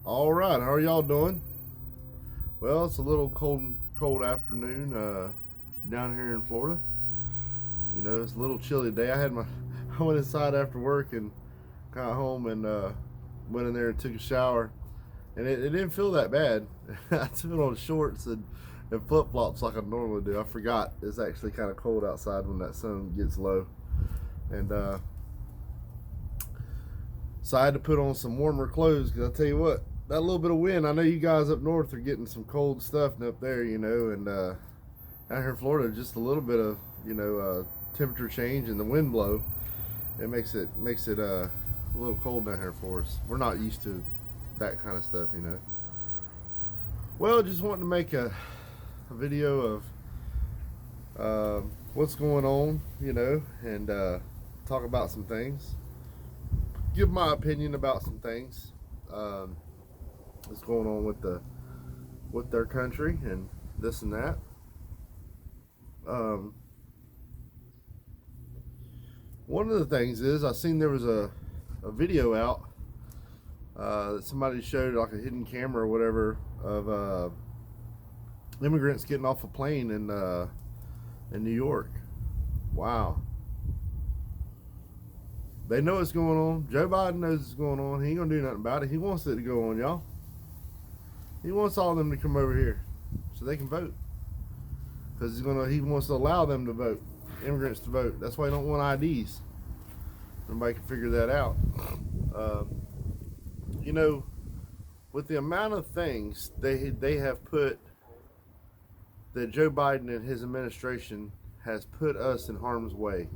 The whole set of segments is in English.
All right, how are y'all doing? Well, it's a little cold afternoon down here in Florida. You know, it's a little chilly today. I went inside after work and got home and went in there and took a shower, and it didn't feel that bad. I put on shorts and flip flops like I normally do. I forgot it's actually kind of cold outside when that sun gets low, and so I had to put on some warmer clothes because I tell you what, that little bit of wind. I know you guys up north are getting some cold stuff up there, and out here in Florida, just a little bit of temperature change and the wind blow, it makes it a little cold down here for us. We're not used to that kind of stuff. Well, just wanting to make a video of what's going on, and talk about some things, give my opinion about some things that's going on with their country and this and that. Um, One of the things is I seen there was a video out that somebody showed, like a hidden camera or whatever, of immigrants getting off a plane in New York. Wow. They know what's going on. Joe Biden knows what's going on. He ain't gonna do nothing about it. He wants it to go on, y'all. He wants all of them to come over here so they can vote. Because he wants to allow them to vote, immigrants to vote. That's why he don't want IDs. Everybody can figure that out. Uh, you know, with the amount of things they have put, that Joe Biden and his administration has put us in harm's way.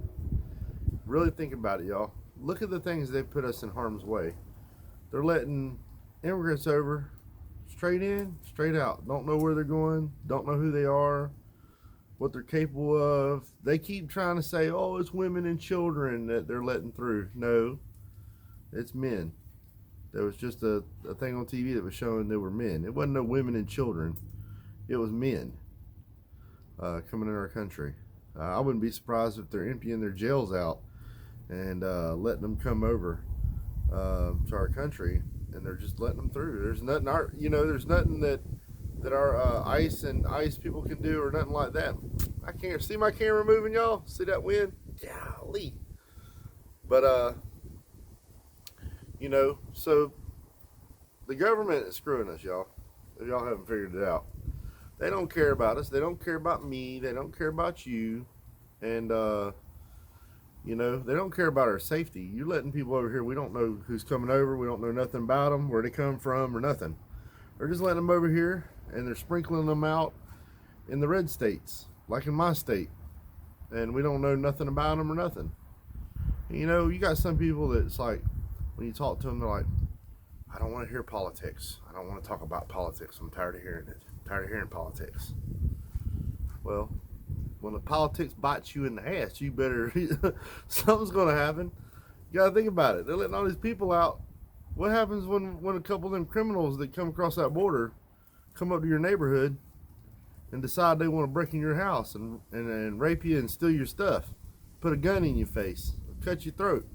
Really think about it, y'all. Look at the things they've put us in harm's way. They're letting immigrants over straight in, straight out. Don't know where they're going, don't know who they are, what they're capable of. They keep trying to say, oh, it's women and children that they're letting through. No, it's men. There was just a thing on TV that was showing there were men. It wasn't no women and children. It was men coming in our country. I wouldn't be surprised if they're emptying their jails out and letting them come over to our country, and they're just letting them through. There's nothing there's nothing that our ICE people can do, or nothing like that. I can't see my camera moving, y'all. See that wind? Golly. But so the government is screwing us, y'all. If y'all haven't figured it out, they don't care about us. They don't care about me. They don't care about you, and they don't care about our safety. You're letting people over here. We don't know who's coming over. We don't know nothing about them, where they come from, or nothing. They're just letting them over here, and they're sprinkling them out in the red states, like in my state, and we don't know nothing about them or nothing. You got some people that's like, when you talk to them, they're like, I don't want to hear politics. I don't want to talk about politics. I'm tired of hearing it. I'm tired of hearing politics. Well, when the politics bites you in the ass, you better, something's going to happen. You got to think about it. They're letting all these people out. What happens when a couple of them criminals that come across that border come up to your neighborhood and decide they want to break in your house and rape you and steal your stuff, put a gun in your face, cut your throat?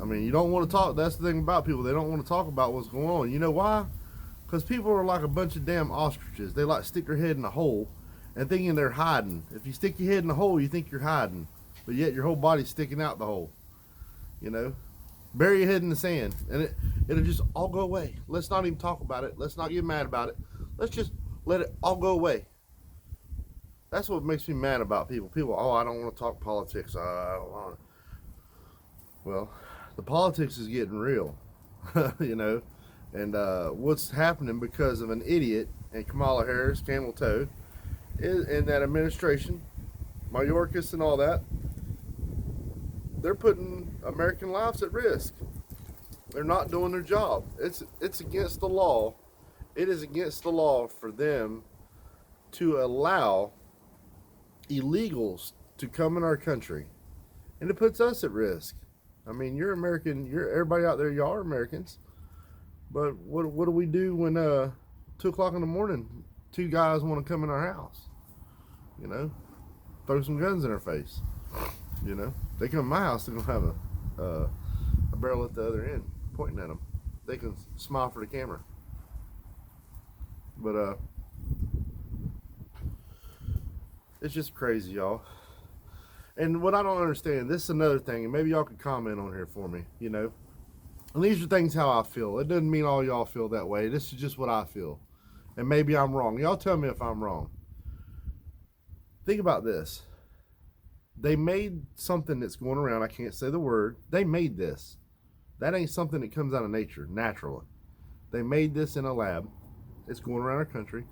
I mean, you don't want to talk. That's the thing about people. They don't want to talk about what's going on. You know why? Because people are like a bunch of damn ostriches. They like stick their head in a hole and thinking they're hiding. If you stick your head in a hole, you think you're hiding, but yet your whole body's sticking out the hole. Bury your head in the sand, and it'll just all go away. Let's not even talk about it. Let's not get mad about it. Let's just let it all go away. That's what makes me mad about people. People, oh, I don't want to talk politics. I don't want to. Well, the politics is getting real, and what's happening because of an idiot and Kamala Harris, Camel Toe, and that administration, Mayorkas and all that. They're putting American lives at risk. They're not doing their job. It's against the law. It is against the law for them to allow illegals to come in our country, and it puts us at risk. I mean, you're American. Everybody out there. Y'all are Americans. But what do we do when 2 o'clock in the morning, two guys want to come in our house? Throw some guns in our face. They come to my house, they're gonna have a barrel at the other end. pointing at them. They can smile for the camera. But it's just crazy, y'all. And what I don't understand, this is another thing, and maybe y'all could comment on here for me, you know. And these are things how I feel. It doesn't mean all y'all feel that way. This is just what I feel. And maybe I'm wrong. Y'all tell me if I'm wrong. Think about this. They made something that's going around. I can't say the word. They made this. That ain't something that comes out of nature, naturally. They made this in a lab. It's going around our country.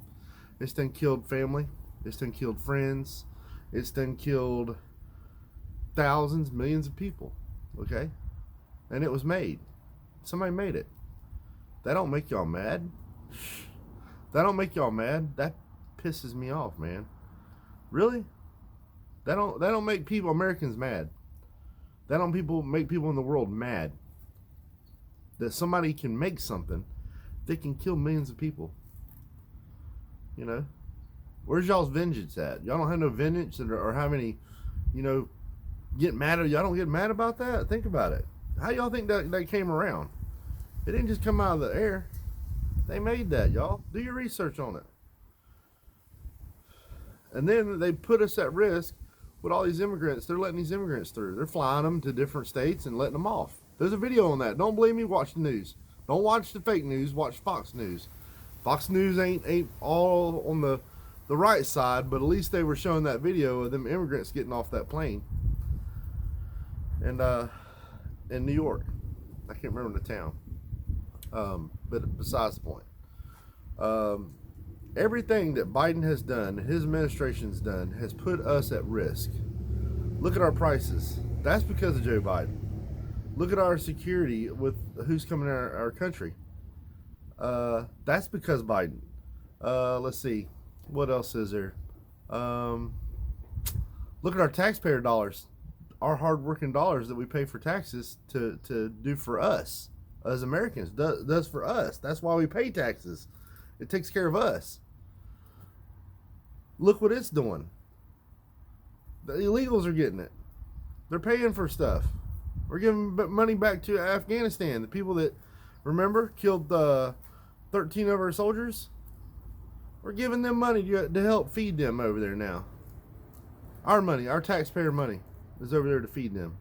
It's done killed family. It's done killed friends. It's done killed thousands, millions of people. Okay? And it was made. Somebody made it. That don't make y'all mad. That don't make y'all mad. That pisses me off, man. Really? That don't make people, Americans, mad. That don't make people in the world mad. That somebody can make something that can kill millions of people. You know? Where's y'all's vengeance at? Y'all don't have no vengeance or have any, you know, get mad at y'all don't get mad about that? Think about it. How y'all think that came around? It didn't just come out of the air. They made that, y'all. Do your research on it. And then they put us at risk with all these immigrants. They're letting these immigrants through. They're flying them to different states and letting them off. There's a video on that. Don't believe me? Watch the news. Don't watch the fake news. Watch Fox News. Fox News ain't all on the right side, but at least they were showing that video of them immigrants getting off that plane. And in New York. I can't remember the town. But besides the point. Everything that Biden has done, his administration's done, has put us at risk. Look at our prices. That's because of Joe Biden. Look at our security with who's coming in our country. That's because Biden. Let's see. What else is there? Look at our taxpayer dollars. Our hard-working dollars that we pay for taxes to do for us as Americans. Does for us. That's why we pay taxes. It takes care of us. Look what it's doing. The illegals are getting it. They're paying for stuff. We're giving money back to Afghanistan. The people that, remember, killed 13 of our soldiers. We're giving them money to help feed them over there now. Our money, our taxpayer money, is over there to feed them.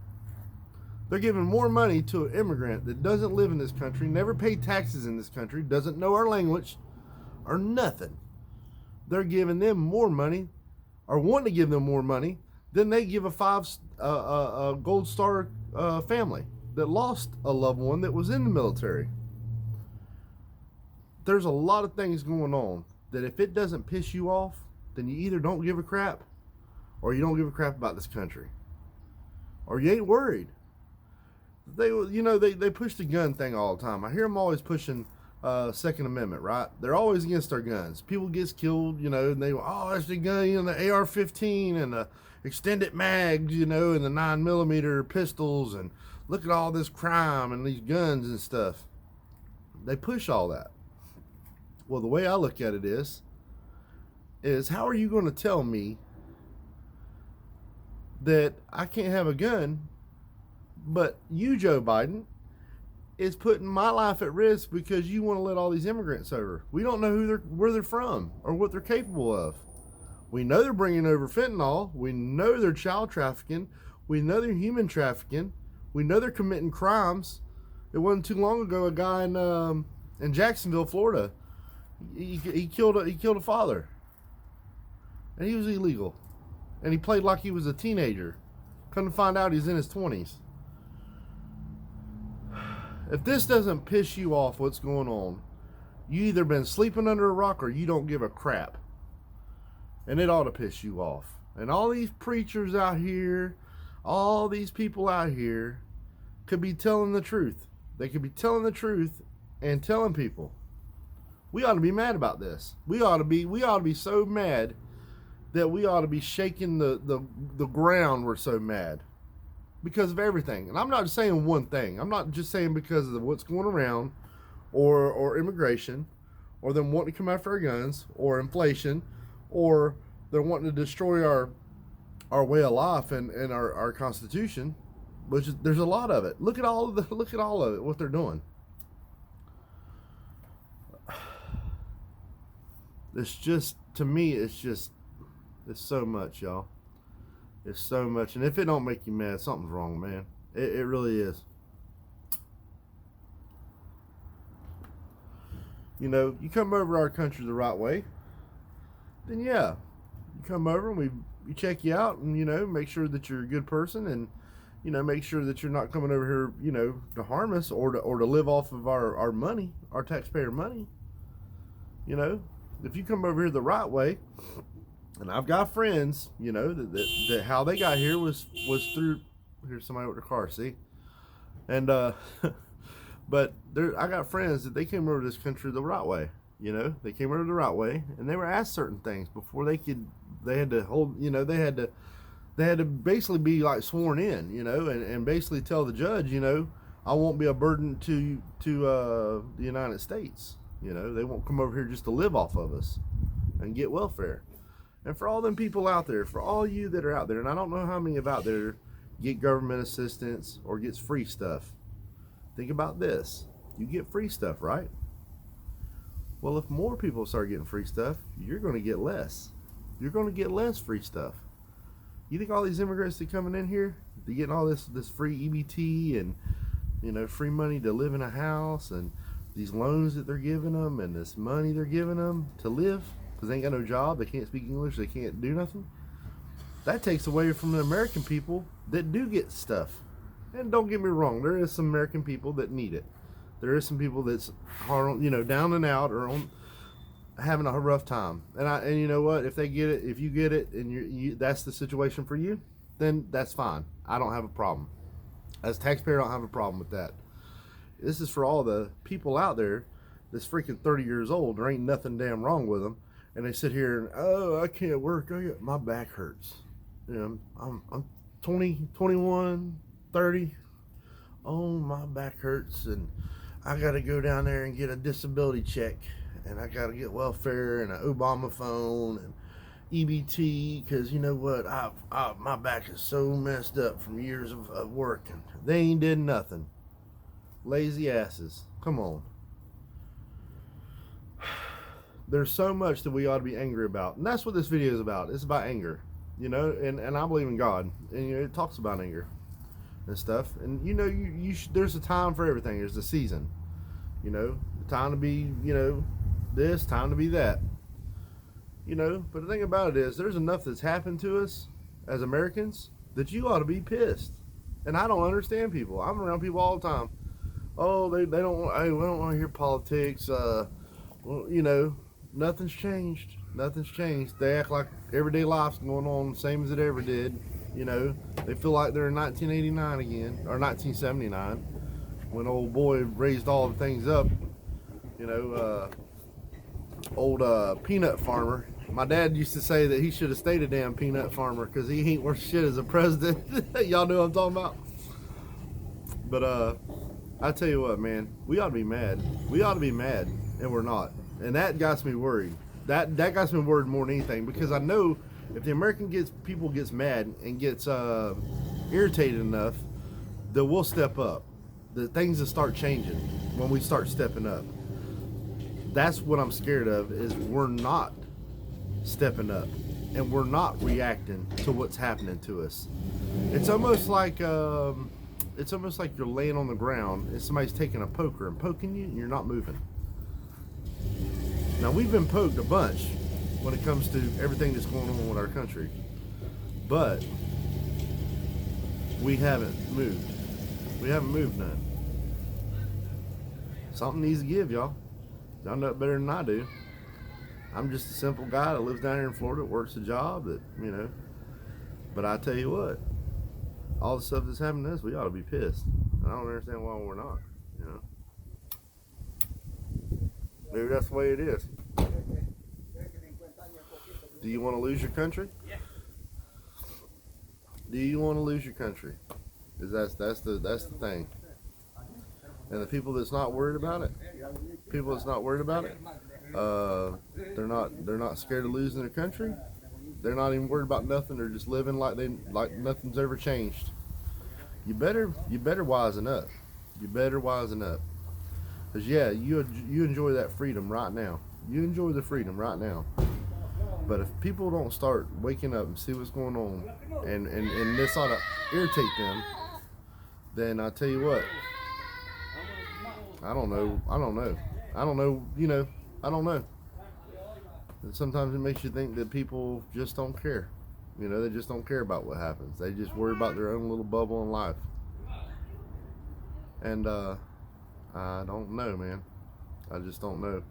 They're giving more money to an immigrant that doesn't live in this country, never paid taxes in this country, doesn't know our language, or nothing. They're giving them more money, or wanting to give them more money, than they give a Gold Star family that lost a loved one that was in the military. There's a lot of things going on that if it doesn't piss you off, then you either don't give a crap, or you don't give a crap about this country, or you ain't worried. They push the gun thing all the time. I hear them always pushing Second Amendment, right? They're always against our guns. People gets killed, and they go, oh, that's the gun, the AR-15 and the extended mags, and the 9mm pistols, and look at all this crime and these guns and stuff. They push all that. Well, the way I look at it is how are you going to tell me that I can't have a gun, but you, Joe Biden, is putting my life at risk because you want to let all these immigrants over? We don't know where they're from or what they're capable of. We know they're bringing over fentanyl. We know they're child trafficking. We know they're human trafficking. We know they're committing crimes. It wasn't too long ago a guy in Jacksonville, Florida. He killed a father, and he was illegal, and he played like he was a teenager. Come to find out, he's in his 20s. If this doesn't piss you off, what's going on? You either been sleeping under a rock or you don't give a crap, and it ought to piss you off. And all these preachers out here, all these people out here, could be telling the truth. They could be telling the truth and telling people. We ought to be mad about this. We ought to be so mad that we ought to be shaking the ground. We're so mad because of everything. And I'm not just saying one thing. I'm not just saying because of what's going around or immigration or them wanting to come after our guns or inflation or they're wanting to destroy our way of life and our Constitution. which is, there's a lot of it. Look at all of it, what they're doing. It's just, to me, it's so much, y'all. It's so much. And if it don't make you mad, something's wrong, man. It really is. You know, you come over to our country the right way, then yeah, you come over and we check you out, and, you know, make sure that you're a good person, and, you know, make sure that you're not coming over here, you know, to harm us or to live off of our money, our taxpayer money. You know, if you come over here the right way, and I've got friends, you know, that how they got here was through. Here's somebody with their car, see, and but I got friends that they came over to this country the right way. You know, they came over the right way, and they were asked certain things before they had to hold. You know, they had to basically be like sworn in. You know, and basically tell the judge, you know, I won't be a burden to the United States. You know, they won't come over here just to live off of us and get welfare. And for all them people out there, for all you that are out there, and I don't know how many of out there get government assistance or gets free stuff. Think about this. You get free stuff, right? Well, if more people start getting free stuff, you're going to get less. You're going to get less free stuff. You think all these immigrants that coming in here, they're getting all this free EBT and, you know, free money to live in a house, and these loans that they're giving them, and this money they're giving them to live, because they ain't got no job, they can't speak English, they can't do nothing. That takes away from the American people that do get stuff. And don't get me wrong, there is some American people that need it. There is some people that's hard, you know, down and out, or on having a rough time. And you know what? If they get it, if you get it, and you that's the situation for you, then that's fine. I don't have a problem. As a taxpayer, I don't have a problem with that. This is for all the people out there that's freaking 30 years old. There ain't nothing damn wrong with them, and they sit here and, oh, I can't work. My back hurts. You know, I'm 20, 21, 30. Oh, my back hurts, and I got to go down there and get a disability check, and I got to get welfare and an Obama phone and EBT, because you know what? My back is so messed up from years of working. They ain't did nothing. Lazy asses. Come on. There's so much that we ought to be angry about, and that's what this video is about. It's about anger, you know, and I believe in God, and you know, it talks about anger and stuff, and you know, there's a time for everything. There's a season, you know, time to be, you know, this, time to be that, you know. But the thing about it is, there's enough that's happened to us as Americans that you ought to be pissed. And I don't understand people. I'm around people all the time. Oh, they don't. Hey, we don't want to hear politics. Well, you know, nothing's changed. Nothing's changed. They act like everyday life's going on the same as it ever did. You know, they feel like they're in 1989 again, or 1979, when old boy raised all the things up. You know, old peanut farmer. My dad used to say that he should have stayed a damn peanut farmer because he ain't worth shit as a president. Y'all know what I'm talking about? But I tell you what, man, we ought to be mad. We ought to be mad, and we're not. And that got me worried. That got me worried more than anything, because I know if the American people gets mad and gets irritated enough, that we'll step up. The things will start changing when we start stepping up. That's what I'm scared of, is we're not stepping up, and we're not reacting to what's happening to us. It's almost like you're laying on the ground and somebody's taking a poker and poking you, and you're not moving. Now, we've been poked a bunch when it comes to everything that's going on with our country, but we haven't moved. We haven't moved none. Something needs to give, y'all. Y'all know it better than I do. I'm just a simple guy that lives down here in Florida, works a job that, you know. But I tell you what, all the stuff that's happening to us, we ought to be pissed. I don't understand why we're not, you know. Maybe that's the way it is. Do you want to lose your country? Yeah. Do you want to lose your country? Because that's the thing. And the people that's not worried about it, they're not scared of losing their country. They're not even worried about nothing. They're just living like nothing's ever changed. you better wisen up. You better wisen up. Cause yeah, you enjoy that freedom right now. You enjoy the freedom right now. But if people don't start waking up and see what's going on, and this ought to irritate them, then I tell you what, I don't know. I don't know. I don't know. You know, I don't know. And sometimes it makes you think that people just don't care. You know, they just don't care about what happens. They just worry about their own little bubble in life. And I don't know, man. I just don't know.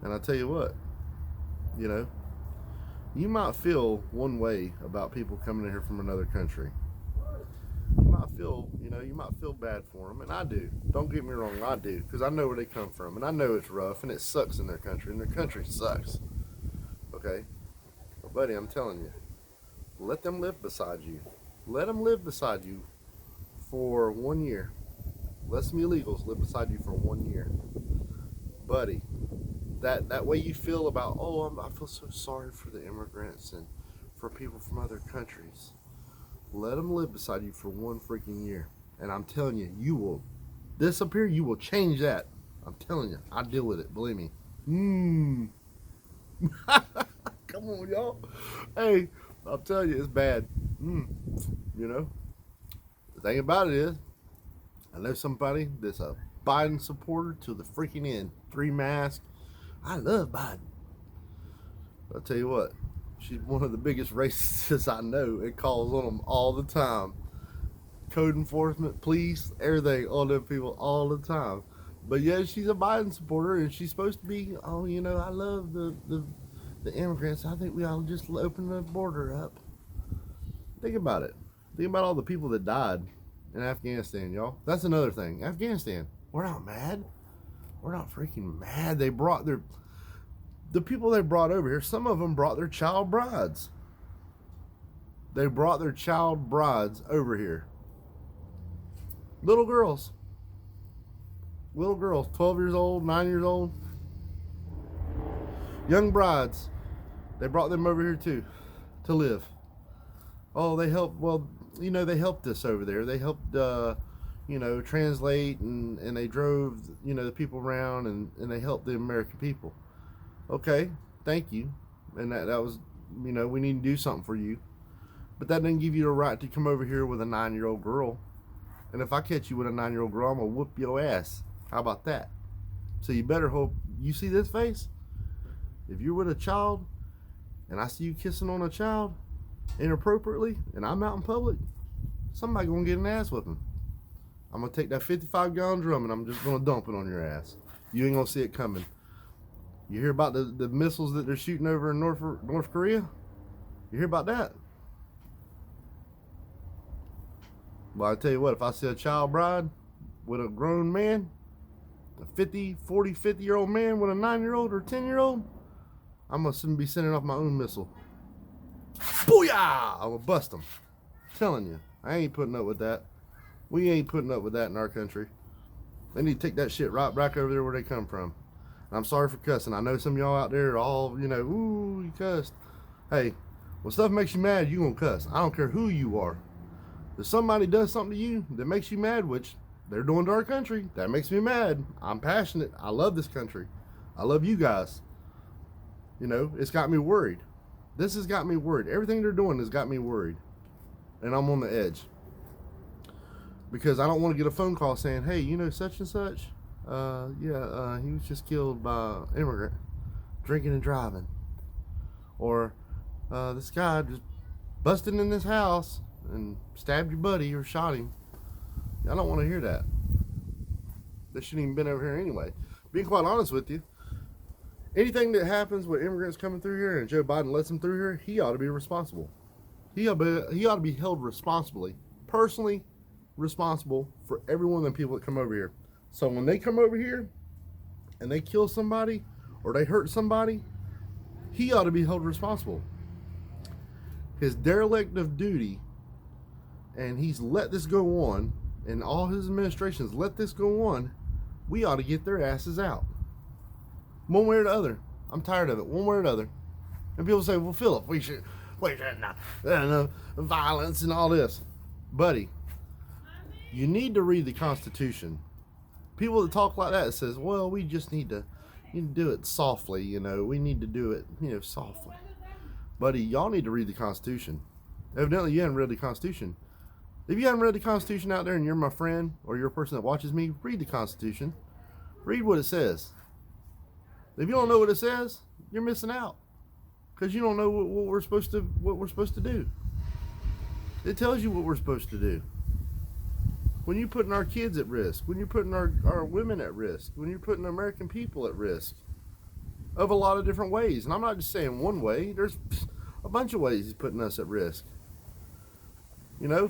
And I tell you what, you know, you might feel one way about people coming in here from another country. You might feel, you know, you might feel bad for them, and I do. Don't get me wrong, I do, because I know where they come from, and I know it's rough, and it sucks in their country, and their country sucks. Okay? But buddy, I'm telling you, let them live beside you. Let them live beside you for 1 year. Let some illegals live beside you for 1 year. Buddy, that way you feel about, I feel so sorry for the immigrants and for people from other countries. Let them live beside you for 1 freaking year. And I'm telling you, you will disappear. You will change that. I'm telling you, I deal with it. Believe me. Come on, y'all. Hey, I'll tell you, it's bad. You know, the thing about it is, I know somebody that's a Biden supporter to the freaking end. 3 masks. I love Biden. But I'll tell you what, she's one of the biggest racists I know. It calls on them all the time. Code enforcement, police, everything, all them people all the time. But yeah, she's a Biden supporter, and she's supposed to be, you know, I love the immigrants. I think we ought to just open the border up. Think about it. Think about all the people that died in Afghanistan, y'all. That's another thing. Afghanistan, we're not mad. We're not freaking mad. They brought the people they brought over here, some of them brought their child brides. They brought their child brides over here. Little girls. Little girls, 12 years old, 9 years old. Young brides. They brought them over here too, to live. Oh, they helped, well, you know, they helped us over there. They helped, you know, translate, and they drove, you know, the people around, and they helped the American people. Okay, thank you. And that was, you know, we need to do something for you. But that didn't give you the right to come over here with a 9-year-old girl. And if I catch you with a 9-year-old girl, I'm going to whoop your ass. How about that? So you better hope, you see this face? If you're with a child, and I see you kissing on a child inappropriately, and I'm out in public, somebody going to get an ass whipping. I'm going to take that 55-gallon drum, and I'm just going to dump it on your ass. You ain't going to see it coming. You hear about the missiles that they're shooting over in North Korea? You hear about that? Well, I tell you what, if I see a child bride with a grown man, a 50-year-old man with a 9-year-old or 10-year-old, I'm going to be sending off my own missile. Booyah! I'm going to bust them. I'm telling you, I ain't putting up with that. We ain't putting up with that in our country. They need to take that shit right back over there where they come from. I'm sorry for cussing. I know some of y'all out there are all, you know, ooh, you cussed. Hey, when stuff makes you mad, you gonna cuss. I don't care who you are. If somebody does something to you that makes you mad, which they're doing to our country, that makes me mad. I'm passionate. I love this country. I love you guys. You know, it's got me worried. This has got me worried. Everything they're doing has got me worried. And I'm on the edge. Because I don't want to get a phone call saying, hey, you know, such and such. He was just killed by an immigrant drinking and driving. Or this guy just busted in this house and stabbed your buddy or shot him. I don't want to hear that. They shouldn't even been over here anyway. Being quite honest with you, anything that happens with immigrants coming through here and Joe Biden lets them through here, he ought to be responsible. He ought to be held responsibly, personally responsible for every one of them people that come over here. So when they come over here and they kill somebody or they hurt somebody, he ought to be held responsible. His derelict of duty, and he's let this go on, and all his administrations let this go on, we ought to get their asses out. One way or the other. I'm tired of it. One way or the other. And people say, well, Philip, we should not, violence and all this. Buddy, You need to read the Constitution. People that talk like that says, well, we just need to do it softly, we need to do it, softly. Buddy, y'all need to read the Constitution. Evidently, you haven't read the Constitution. If you haven't read the Constitution out there and you're my friend or you're a person that watches me, read the Constitution. Read what it says. If you don't know what it says, you're missing out because you don't know what we're supposed to do. It tells you what we're supposed to do. When you're putting our kids at risk, when you're putting our women at risk, when you're putting American people at risk of a lot of different ways. And I'm not just saying one way. There's a bunch of ways he's putting us at risk.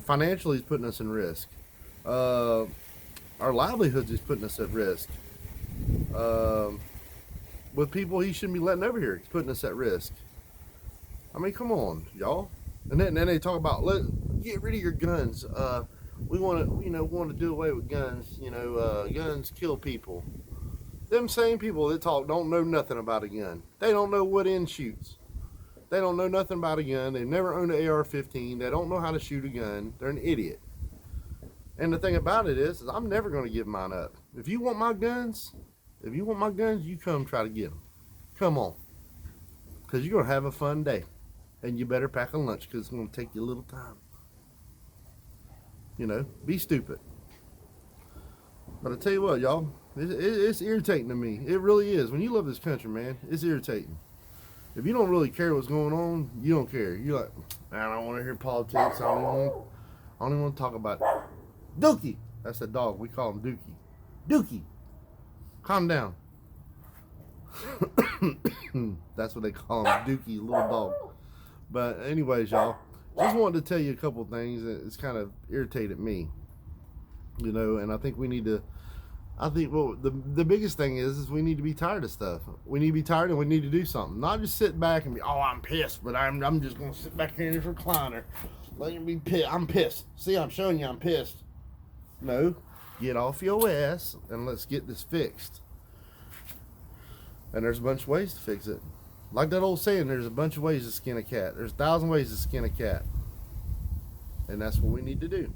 Financially he's putting us in risk. Our livelihoods he's putting us at risk. With people he shouldn't be letting over here, he's putting us at risk. I mean, come on, y'all. And then they talk about get rid of your guns. We want to do away with guns. Guns kill people. Them same people that talk don't know nothing about a gun. They don't know what end shoots. They don't know nothing about a gun. They've never owned an AR-15. They don't know how to shoot a gun. They're an idiot. And the thing about it is I'm never going to give mine up. If you want my guns, you come try to get them. Come on. Because you're going to have a fun day. And you better pack a lunch because it's going to take you a little time. Be stupid. But I tell you what, y'all, it's irritating to me. It really is. When you love this country, man, it's irritating. If you don't really care what's going on, you don't care. You're like, man, I don't want to hear politics. I don't even want to talk about it. Dookie. That's the dog. We call him Dookie. Dookie. Calm down. That's what they call him, Dookie, little dog. But anyways, y'all, just wanted to tell you a couple things that it's kind of irritated me. And I think we need to, the biggest thing is we need to be tired of stuff. We need to be tired and we need to do something. Not just sit back and be, oh, I'm pissed, but I'm just going to sit back here in this recliner. Let me be pissed. I'm pissed. See, I'm showing you I'm pissed. No, get off your ass and let's get this fixed. And there's a bunch of ways to fix it. Like that old saying, there's a bunch of ways to skin a cat. There's 1,000 ways to skin a cat. And that's what we need to do.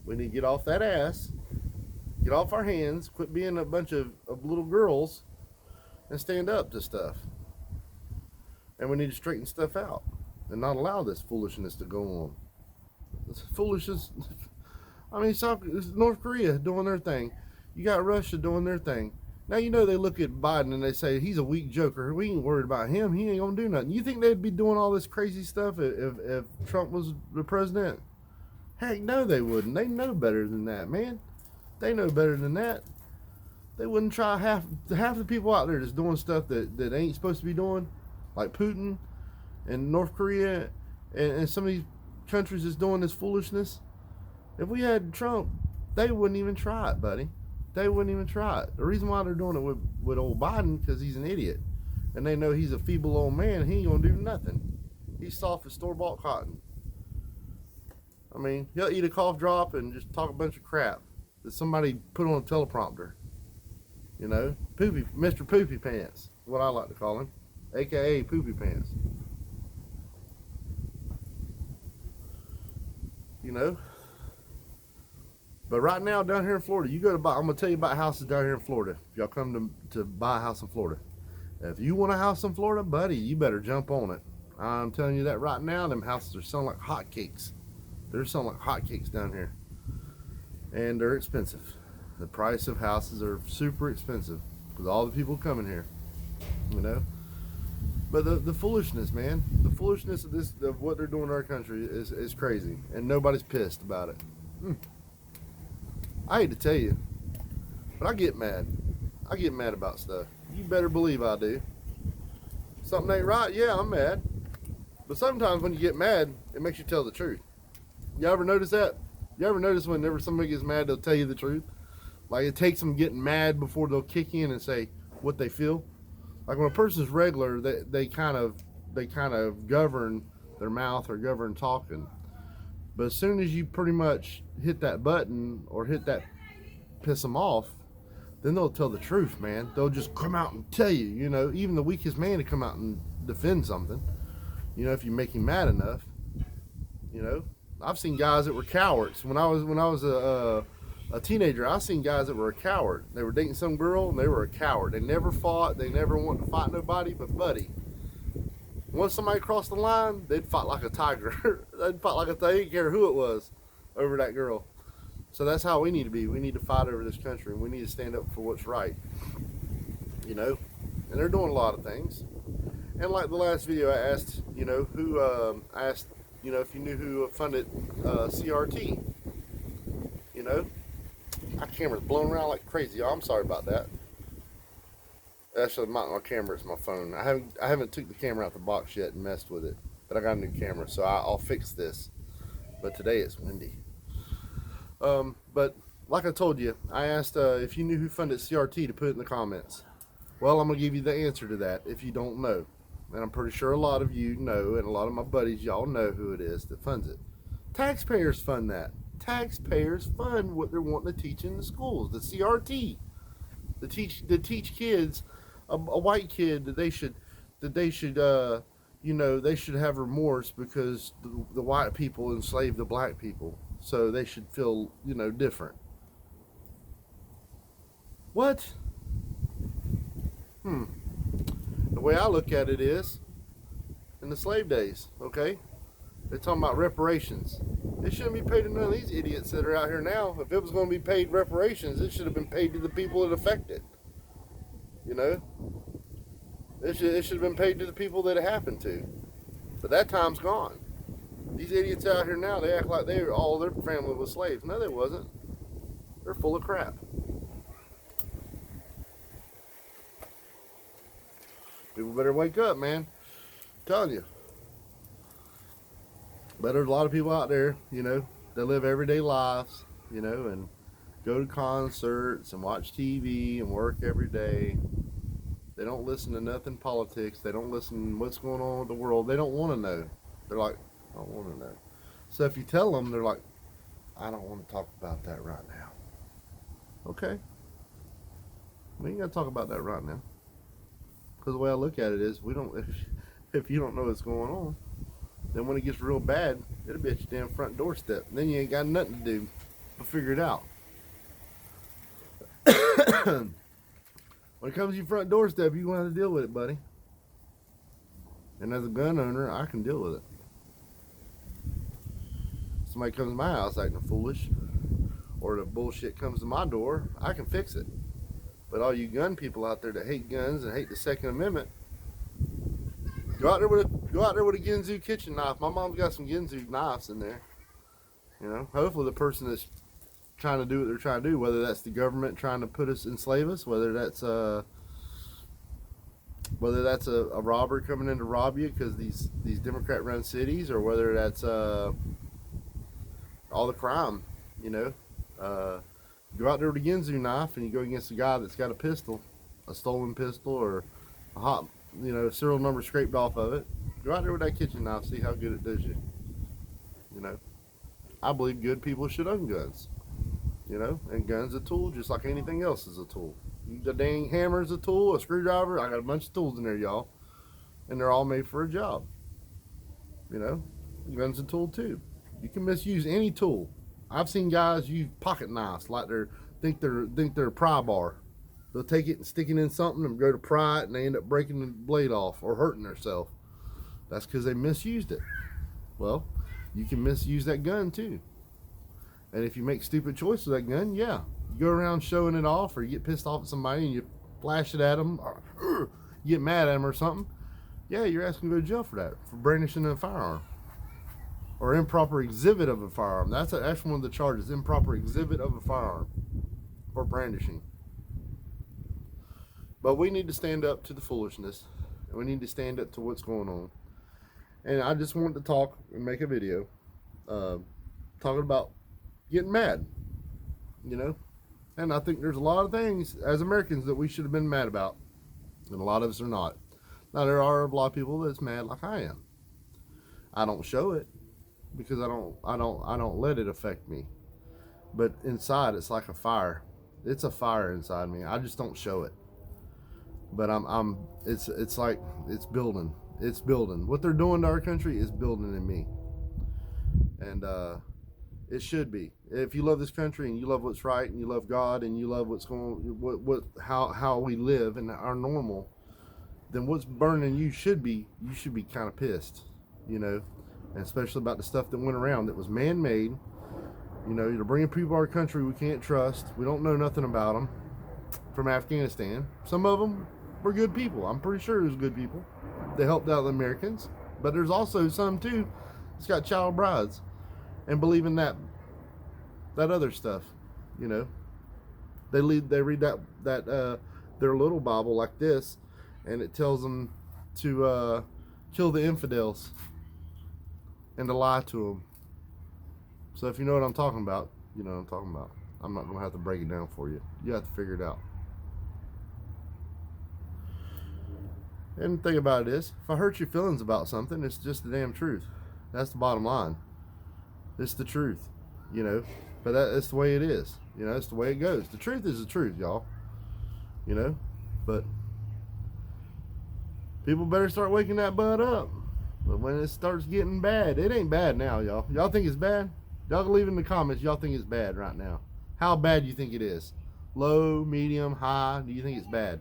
We need to get off that ass, get off our hands, quit being a bunch of little girls, and stand up to stuff. And we need to straighten stuff out and not allow this foolishness to go on. This foolishness. I mean, it's North Korea doing their thing. You got Russia doing their thing. Now, they look at Biden and they say, he's a weak joker. We ain't worried about him. He ain't going to do nothing. You think they'd be doing all this crazy stuff if Trump was the president? Heck, no, they wouldn't. They know better than that, man. They know better than that. They wouldn't try half the people out there that's doing stuff that ain't supposed to be doing, like Putin and North Korea and some of these countries that's doing this foolishness. If we had Trump, they wouldn't even try it, buddy. They wouldn't even try it. The reason why they're doing it with old Biden, because he's an idiot. And they know he's a feeble old man. He ain't going to do nothing. He's soft as store-bought cotton. I mean, he'll eat a cough drop and just talk a bunch of crap that somebody put on a teleprompter. Mr. Poopy Pants is what I like to call him, a.k.a. Poopy Pants. But right now down here in Florida, you go to buy, I'm going to tell you about houses down here in Florida. If y'all come to buy a house in Florida. If you want a house in Florida, buddy, you better jump on it. I'm telling you that right now, them houses are selling like hotcakes. They're selling like hotcakes down here. And they're expensive. The price of houses are super expensive with all the people coming here. But the foolishness, man. The foolishness of what they're doing in our country is crazy. And nobody's pissed about it. I hate to tell you, but I get mad. I get mad about stuff. You better believe I do. Something ain't right, yeah, I'm mad. But sometimes when you get mad, it makes you tell the truth. You ever notice that? You ever notice whenever somebody gets mad, they'll tell you the truth? Like it takes them getting mad before they'll kick in and say what they feel. Like when a person's regular, they kind of govern their mouth or govern talking. But as soon as you pretty much hit that button or hit that piss them off, then they'll tell the truth, man. They'll just come out and tell you, even the weakest man to come out and defend something, if you make him mad enough, I've seen guys that were cowards. When I was a teenager, I seen guys that were a coward. They were dating some girl and they were a coward. They never fought. They never wanted to fight nobody. But buddy, once somebody crossed the line, they'd fight like a tiger. They'd fight like they didn't care who it was over that girl. So that's how we need to be. We need to fight over this country, and we need to stand up for what's right. You know, and they're doing a lot of things. And like the last video, I asked, you know, who asked, you know, if you knew who funded CRT. You know, my camera's blowing around like crazy. Oh, I'm sorry about that. Actually, not my camera, it's my phone. I haven't took the camera out the box yet and messed with it, but I got a new camera, so I'll fix this. But today it's windy. But like I told you, I asked if you knew who funded CRT to put it in the comments. Well, I'm gonna give you the answer to that if you don't know. And I'm pretty sure a lot of you know, and a lot of my buddies, y'all know who it is that funds it. Taxpayers fund that. Taxpayers fund what they're wanting to teach in the schools, the CRT. To teach kids, a white kid that they should you know, they should have remorse because the white people enslaved the black people. So they should feel, you know, different. What? The way I look at it is, in the slave days, okay, they're talking about reparations. It shouldn't be paid to none of these idiots that are out here now. If it was going to be paid reparations, it should have been paid to the people that affected. You know, it should have been paid to the people that it happened to. But that time's gone. These idiots out here now, they act like all their family was slaves. No, they wasn't. They're full of crap. People better wake up, man. I'm telling you. But there's a lot of people out there, you know, that live everyday lives, you know, and go to concerts and watch TV and work every day. They don't listen to nothing politics. They don't listen to what's going on with the world. They don't want to know. They're like, I don't want to know. So if you tell them, they're like, I don't want to talk about that right now. Okay. We ain't got to talk about that right now. Because the way I look at it is, if you don't know what's going on, then when it gets real bad, it'll be at your damn front doorstep. And then you ain't got nothing to do but figure it out. When it comes to your front doorstep, you're going to have to deal with it, buddy. And as a gun owner, I can deal with it. Somebody comes to my house acting foolish, or the bullshit comes to my door, I can fix it. But all you gun people out there that hate guns and hate the Second Amendment, go out there with a Ginsu kitchen knife. My mom's got some Ginsu knives in there. You know, hopefully the person that's trying to do what they're trying to do, whether that's the government trying to enslave us, whether that's a robber coming in to rob you because these Democrat-run cities, or whether that's all the crime, you know. Go out there with a Ginsu knife and you go against a guy that's got a pistol, a stolen pistol, or a hot, you know, serial number scraped off of it. Go out there with that kitchen knife, see how good it does you. You know, I believe good people should own guns. You know, and guns a tool just like anything else is a tool. The dang hammer's a tool, a screwdriver. I got a bunch of tools in there, y'all, and they're all made for a job. You know, gun's a tool too. You can misuse any tool. I've seen guys use pocket knives like think they're a pry bar. They'll take it and stick it in something and go to pry it, and they end up breaking the blade off or hurting themselves. That's because they misused it. Well, you can misuse that gun too. And if you make stupid choices with that gun, yeah, you go around showing it off, or you get pissed off at somebody and you flash it at them, or you get mad at them or something, yeah, you're asking to go to jail for that, for brandishing a firearm. Or improper exhibit of a firearm. That's one of the charges, improper exhibit of a firearm, or brandishing. But we need to stand up to the foolishness, and we need to stand up to what's going on. And I just wanted to talk and make a video talking about getting mad, you know. And I think there's a lot of things as Americans that we should have been mad about, and a lot of us are not. Now there are a lot of people that's mad like I am. I don't show it because I don't let it affect me. But inside it's like a fire. It's a fire inside me. I just don't show it. But it's like it's building. It's building. What they're doing to our country is building in me. And it should be. If you love this country and you love what's right and you love God and you love what's going, how we live and our normal, then what's burning you should be kind of pissed, you know, and especially about the stuff that went around that was man-made. You know, you're bringing people to our country we can't trust. We don't know nothing about them from Afghanistan. Some of them were good people. I'm pretty sure there's good people. They helped out the Americans, but there's also some too that's got child brides and believe in that other stuff. You know, they read that their little Bible like this, and it tells them to kill the infidels and to lie to them. So if you know what I'm talking about, you know what I'm talking about. I'm not going to have to break it down for you. You have to figure it out. And the thing about it is, if I hurt your feelings about something, it's just the damn truth. That's the bottom line. It's the truth, you know. But that's the way it is. You know, that's the way it goes. The truth is the truth, y'all. You know. But people better start waking that butt up. But when it starts getting bad, it ain't bad now, y'all. Y'all think it's bad? Y'all can leave in the comments. Y'all think it's bad right now. How bad do you think it is? Low, medium, high? Do you think it's bad?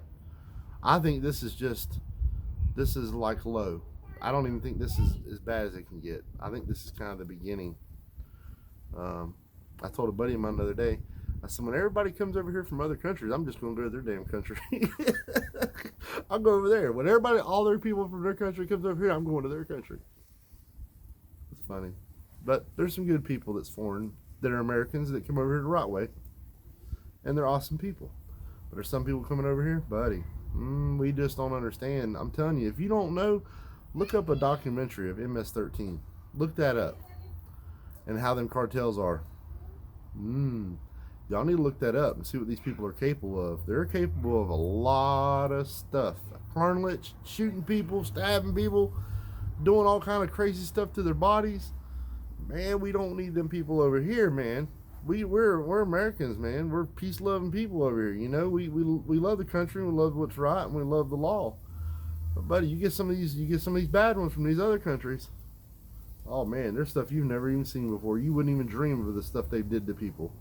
I think this is like low. I don't even think this is as bad as it can get. I think this is kind of the beginning. I told a buddy of mine the other day, I said, when everybody comes over here from other countries, I'm just going to go to their damn country. I'll go over there. When all their people from their country comes over here, I'm going to their country. It's funny. But there's some good people that's foreign, that are Americans, that come over here the right way. And they're awesome people. But there's some people coming over here, buddy, we just don't understand. I'm telling you, if you don't know, look up a documentary of MS-13. Look that up. And how them cartels are. Y'all need to look that up and see what these people are capable of. They're capable of a lot of stuff. Carnage, shooting people, stabbing people, doing all kind of crazy stuff to their bodies. Man, we don't need them people over here, man. We're Americans, man. We're peace-loving people over here. You know, we love the country, we love what's right, and we love the law. But buddy, you get some of these bad ones from these other countries. Oh man, there's stuff you've never even seen before. You wouldn't even dream of the stuff they did to people.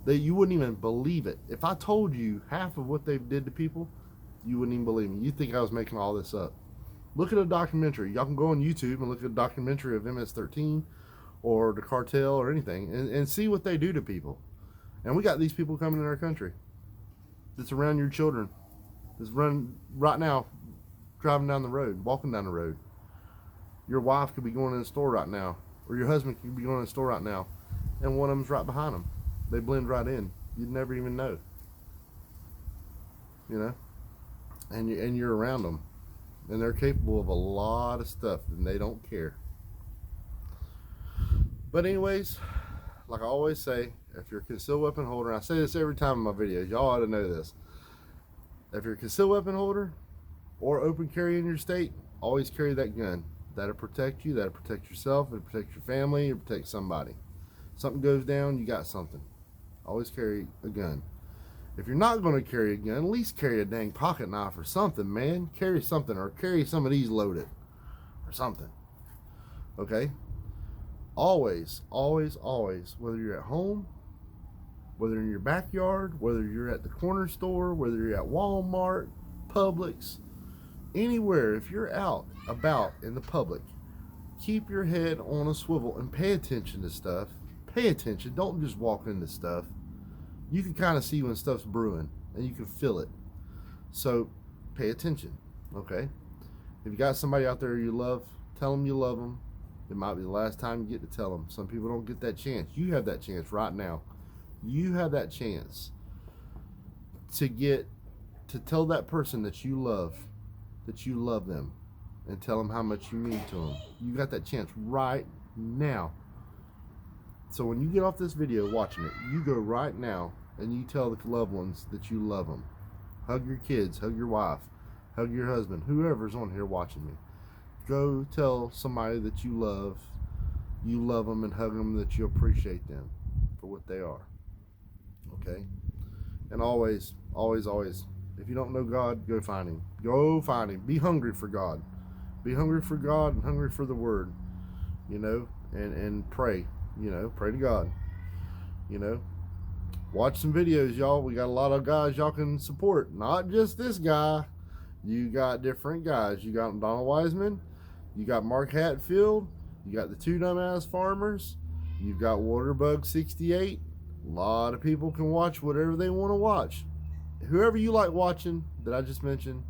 You wouldn't even believe it. If I told you half of what they did to people, you wouldn't even believe me. You'd think I was making all this up. Look at a documentary. Y'all can go on YouTube and look at a documentary of MS-13 or the cartel or anything and see what they do to people. And we got these people coming in our country that's around your children, that's running right now, driving down the road, walking down the road. Your wife could be going in the store right now, or your husband could be going in the store right now, and one of them's right behind them. They blend right in. You'd never even know. You know? And you're around them. And they're capable of a lot of stuff, and they don't care. But anyways, like I always say, if you're a concealed weapon holder, and I say this every time in my videos, y'all ought to know this. If you're a concealed weapon holder or open carry in your state, always carry that gun. That'll protect you, that'll protect yourself, it'll protect your family, it'll protect somebody. Something goes down, you got something. Always carry a gun. If you're not going to carry a gun, at least carry a dang pocket knife or something, man. Carry something, or carry some of these loaded or something. Okay? Always, always, always, whether you're at home, whether in your backyard, whether you're at the corner store, whether you're at Walmart, Publix, anywhere, if you're out about in the public, keep your head on a swivel and pay attention to stuff. Pay attention. Don't just walk into stuff. You can kind of see when stuff's brewing, and you can feel it. So pay attention, okay? If you got somebody out there you love, tell them you love them. It might be the last time you get to tell them. Some people don't get that chance. You have that chance right now. You have that chance to tell that person that you love them, and tell them how much you mean to them. You got that chance right now. So when you get off this video watching it, you go right now and you tell the loved ones that you love them. Hug your kids, hug your wife, hug your husband, whoever's on here watching me. Go tell somebody that you love them, and hug them, that you appreciate them for what they are. Okay? And always, always, always, if you don't know God, go find Him. Go find Him. Be hungry for God. Be hungry for God and hungry for the Word. You know? and pray. You know, pray to God. You know, watch some videos, y'all. We got a lot of guys y'all can support. Not just this guy. You got different guys. You got Donald Wiseman. You got Mark Hatfield. You got the Two Dumbass Farmers. You've got Waterbug68. A lot of people can watch whatever they want to watch. Whoever you like watching that I just mentioned,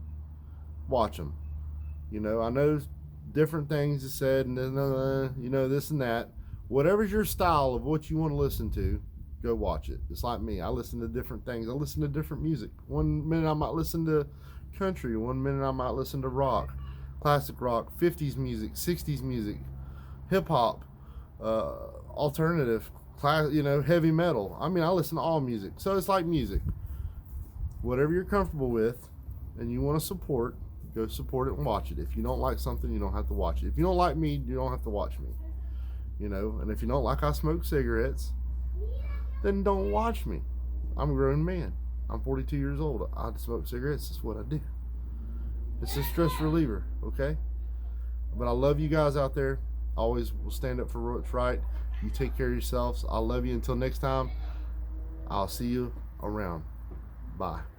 watch them. You know, I know different things are said and you know, this and that. Whatever's your style of what you want to listen to, go watch it. It's like me. I listen to different things. I listen to different music. One minute I might listen to country. One minute I might listen to rock, classic rock, 50s music, 60s music, hip hop, alternative, you know, heavy metal. I mean, I listen to all music. So it's like music. Whatever you're comfortable with and you want to support, go support it and watch it. If you don't like something, you don't have to watch it. If you don't like me, you don't have to watch me. You know, and if you don't like I smoke cigarettes, then don't watch me. I'm a grown man. I'm 42 years old. I smoke cigarettes. That's what I do. It's a stress reliever, okay? But I love you guys out there. I always will stand up for what's right. You take care of yourselves. I love you. Until next time, I'll see you around. Bye.